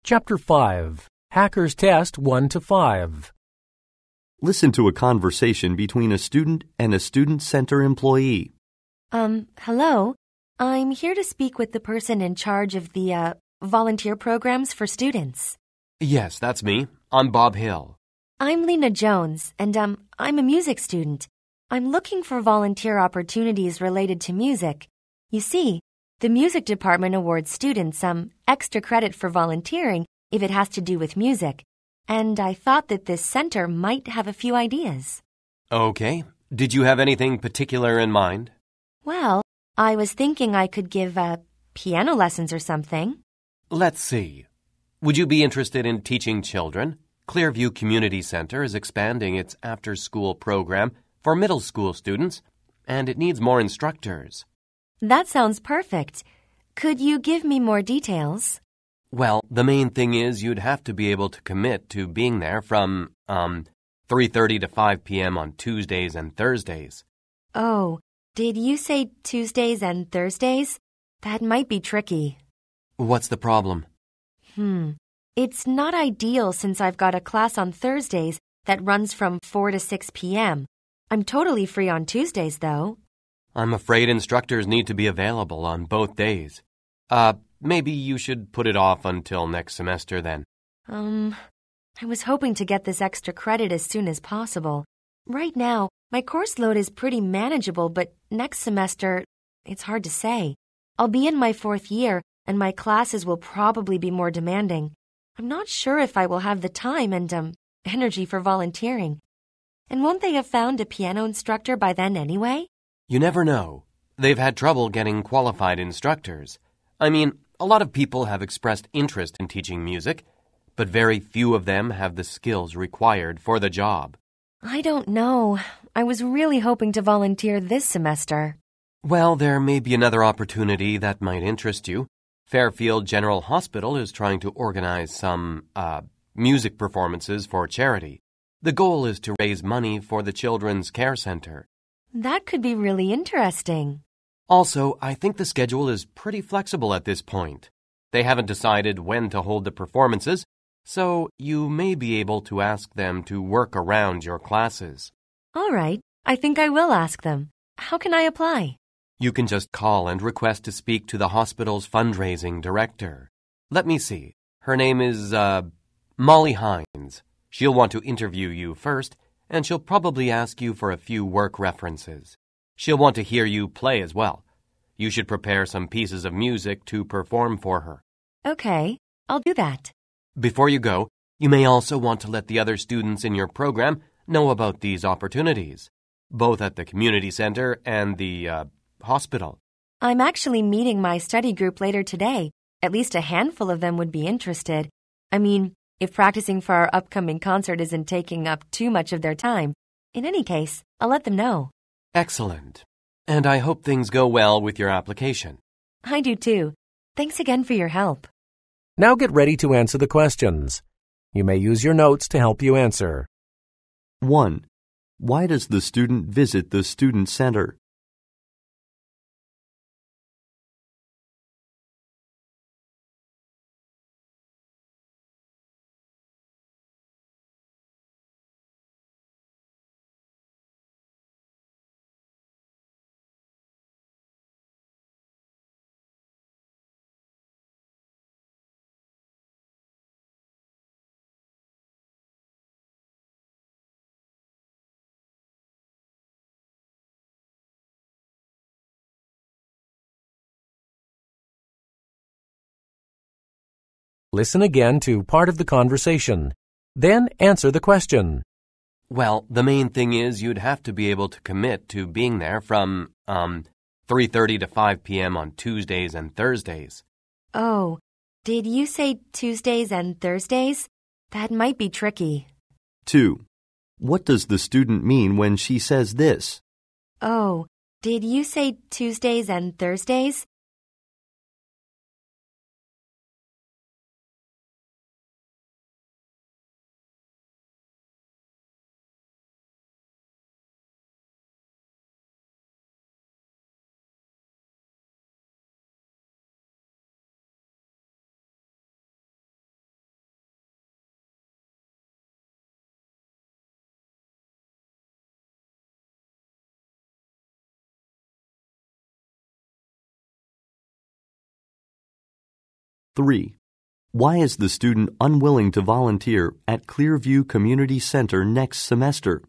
Chapter 5. Hackers Test 1 to 5. Listen to a conversation between a student and a student center employee. Hello. I'm here to speak with the person in charge of the volunteer programs for students. Yes, that's me. I'm Bob Hill. I'm Lena Jones, and I'm a music student. I'm looking for volunteer opportunities related to music. You see, the music department awards students extra credit for volunteering if it has to do with music, and I thought that this center might have a few ideas. Okay. Did you have anything particular in mind? Well, I was thinking I could give piano lessons or something. Let's see. Would you be interested in teaching children? Clearview Community Center is expanding its after-school program for middle school students, and it needs more instructors. That sounds perfect. Could you give me more details? Well, the main thing is you'd have to be able to commit to being there from 3:30 to 5 p.m. on Tuesdays and Thursdays. Oh, did you say Tuesdays and Thursdays? That might be tricky. What's the problem? It's not ideal since I've got a class on Thursdays that runs from 4 to 6 p.m. I'm totally free on Tuesdays, though. I'm afraid instructors need to be available on both days. Maybe you should put it off until next semester then. I was hoping to get this extra credit as soon as possible. Right now, my course load is pretty manageable, but next semester, it's hard to say. I'll be in my 4th year, and my classes will probably be more demanding. I'm not sure if I will have the time and energy for volunteering. And won't they have found a piano instructor by then anyway? You never know. They've had trouble getting qualified instructors. I mean, a lot of people have expressed interest in teaching music, but very few of them have the skills required for the job. I don't know. I was really hoping to volunteer this semester. Well, there may be another opportunity that might interest you. Fairfield General Hospital is trying to organize some music performances for charity. The goal is to raise money for the Children's Care Center. That could be really interesting. Also, I think the schedule is pretty flexible at this point. They haven't decided when to hold the performances, so you may be able to ask them to work around your classes. All right, I think I will ask them. How can I apply? You can just call and request to speak to the hospital's fundraising director. Let me see. Her name is, Molly Hines. She'll want to interview you first, and she'll probably ask you for a few work references. She'll want to hear you play as well. You should prepare some pieces of music to perform for her. Okay, I'll do that. Before you go, you may also want to let the other students in your program know about these opportunities, both at the community center and the hospital. I'm actually meeting my study group later today. At least a handful of them would be interested. I mean, if practicing for our upcoming concert isn't taking up too much of their time. In any case, I'll let them know. Excellent. And I hope things go well with your application. I do too. Thanks again for your help. Now get ready to answer the questions. You may use your notes to help you answer. 1. Why does the student visit the student center? Listen again to part of the conversation. Then answer the question. Well, the main thing is you'd have to be able to commit to being there from 3:30 to 5 p.m. on Tuesdays and Thursdays. Oh, did you say Tuesdays and Thursdays? That might be tricky. 2. What does the student mean when she says this? Oh, did you say Tuesdays and Thursdays? 3. Why is the student unwilling to volunteer at Clearview Community Center next semester?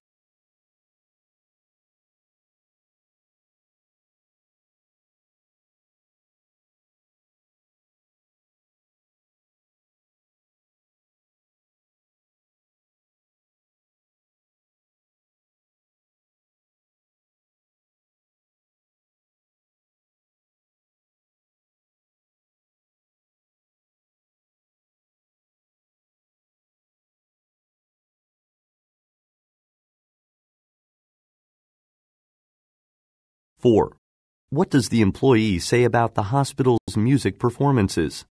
4. What does the employee say about the hospital's music performances?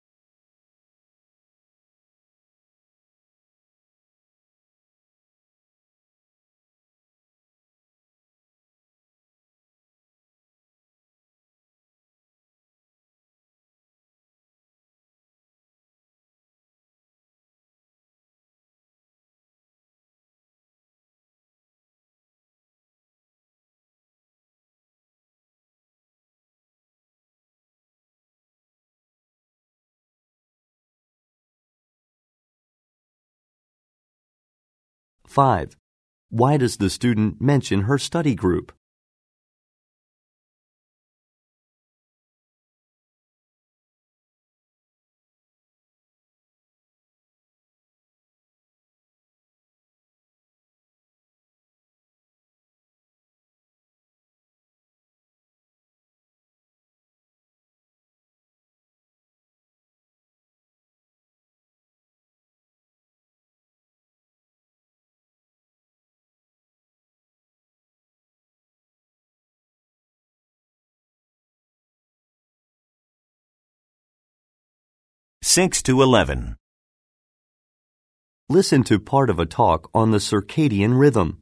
5. Why does the student mention her study group? 6 to 11. Listen to part of a talk on the circadian rhythm.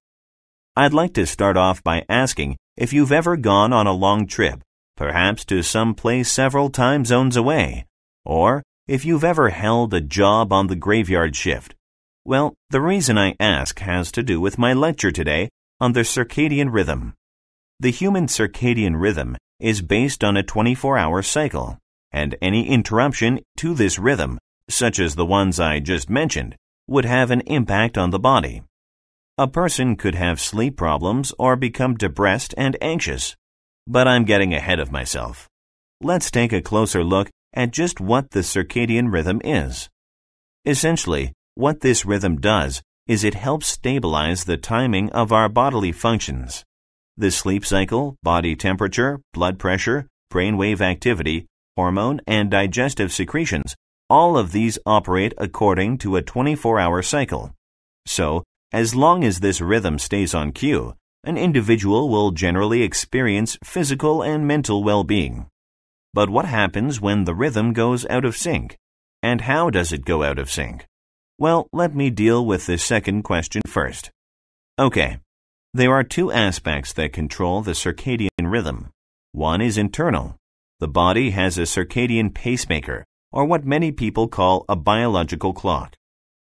I'd like to start off by asking if you've ever gone on a long trip, perhaps to some place several time zones away, or if you've ever held a job on the graveyard shift. Well, the reason I ask has to do with my lecture today on the circadian rhythm. The human circadian rhythm is based on a 24-hour cycle, and any interruption to this rhythm, such as the ones I just mentioned, would have an impact on the body. A person could have sleep problems or become depressed and anxious. But I'm getting ahead of myself. Let's take a closer look at just what the circadian rhythm is. Essentially, what this rhythm does is it helps stabilize the timing of our bodily functions. The sleep cycle, body temperature, blood pressure, brainwave activity, hormone, and digestive secretions, all of these operate according to a 24-hour cycle. So, as long as this rhythm stays on cue, an individual will generally experience physical and mental well-being. But what happens when the rhythm goes out of sync? And how does it go out of sync? Well, let me deal with the second question first. Okay, there are two aspects that control the circadian rhythm. One is internal. The body has a circadian pacemaker, or what many people call a biological clock.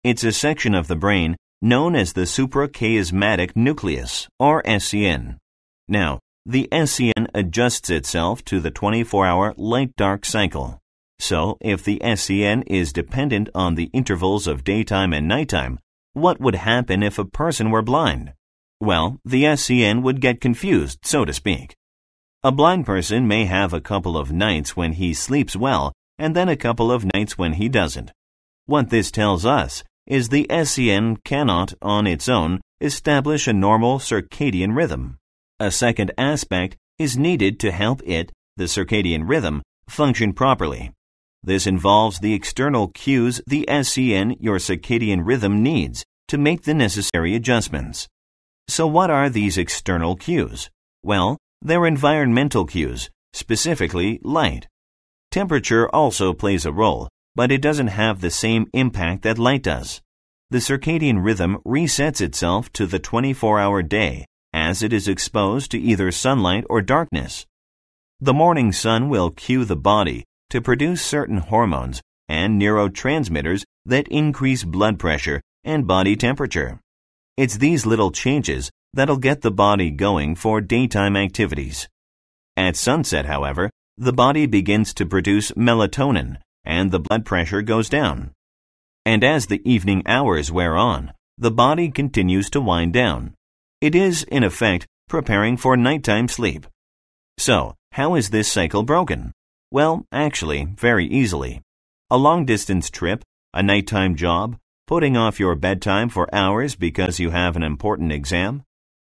It's a section of the brain known as the suprachiasmatic nucleus, or SCN. Now, the SCN adjusts itself to the 24-hour light-dark cycle. So, if the SCN is dependent on the intervals of daytime and nighttime, what would happen if a person were blind? Well, the SCN would get confused, so to speak. A blind person may have a couple of nights when he sleeps well and then a couple of nights when he doesn't. What this tells us is the SCN cannot, on its own, establish a normal circadian rhythm. A second aspect is needed to help it, the circadian rhythm, function properly. This involves the external cues the SCN, your circadian rhythm, needs to make the necessary adjustments. So what are these external cues? Well, they're environmental cues, specifically light. Temperature also plays a role, but it doesn't have the same impact that light does. The circadian rhythm resets itself to the 24-hour day as it is exposed to either sunlight or darkness. The morning sun will cue the body to produce certain hormones and neurotransmitters that increase blood pressure and body temperature. It's these little changes that'll get the body going for daytime activities. At sunset, however, the body begins to produce melatonin, and the blood pressure goes down. And as the evening hours wear on, the body continues to wind down. It is, in effect, preparing for nighttime sleep. So, how is this cycle broken? Well, actually, very easily. A long-distance trip, a nighttime job, putting off your bedtime for hours because you have an important exam.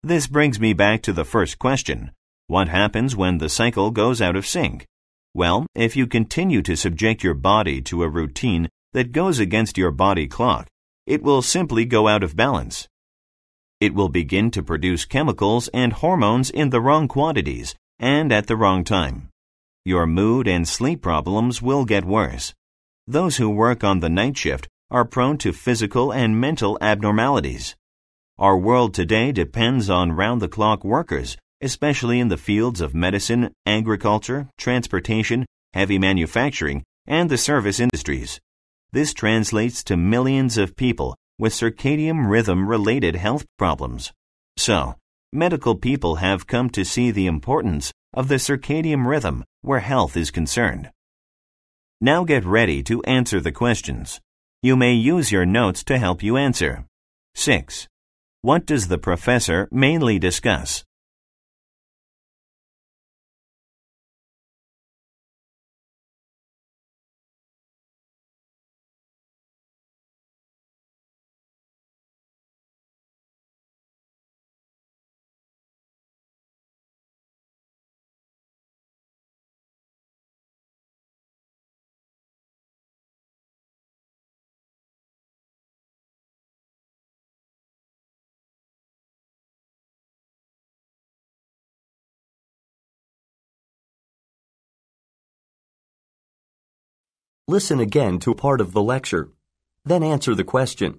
This brings me back to the first question. What happens when the cycle goes out of sync? Well, if you continue to subject your body to a routine that goes against your body clock, it will simply go out of balance. It will begin to produce chemicals and hormones in the wrong quantities and at the wrong time. Your mood and sleep problems will get worse. Those who work on the night shift are prone to physical and mental abnormalities. Our world today depends on round-the-clock workers, especially in the fields of medicine, agriculture, transportation, heavy manufacturing, and the service industries. This translates to millions of people with circadian rhythm-related health problems. So, medical people have come to see the importance of the circadian rhythm where health is concerned. Now get ready to answer the questions. You may use your notes to help you answer. 6. What does the professor mainly discuss? Listen again to part of the lecture. Then answer the question.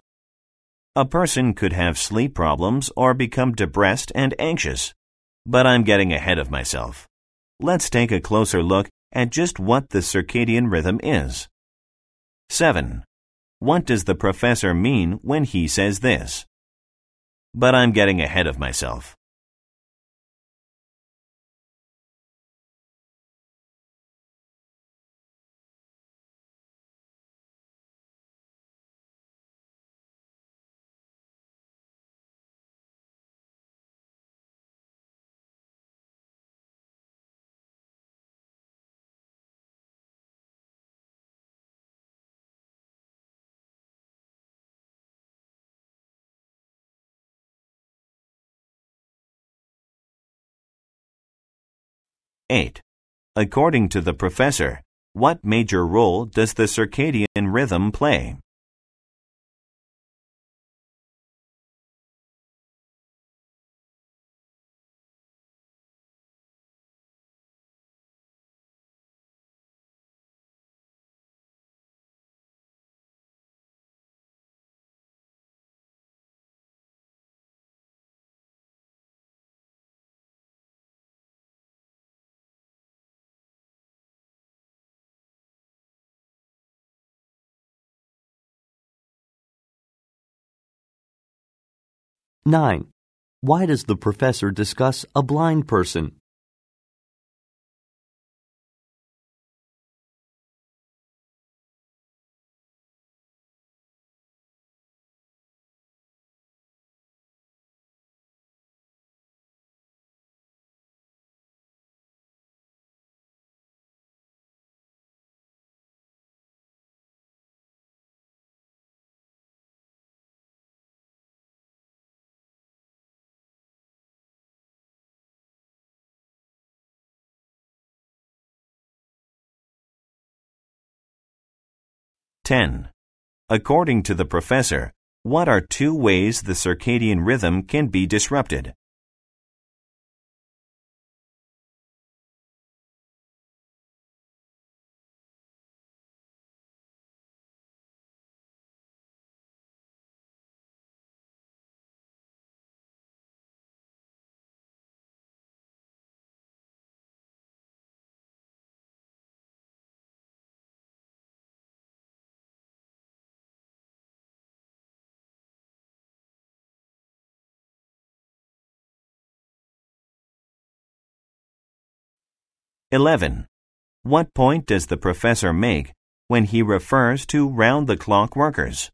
A person could have sleep problems or become depressed and anxious. But I'm getting ahead of myself. Let's take a closer look at just what the circadian rhythm is. 7. What does the professor mean when he says this? But I'm getting ahead of myself. Eight. According to the professor, what major role does the circadian rhythm play? Nine. Why does the professor discuss a blind person? Ten. According to the professor, what are two ways the circadian rhythm can be disrupted? (11) What point does the professor make when he refers to round-the-clock workers.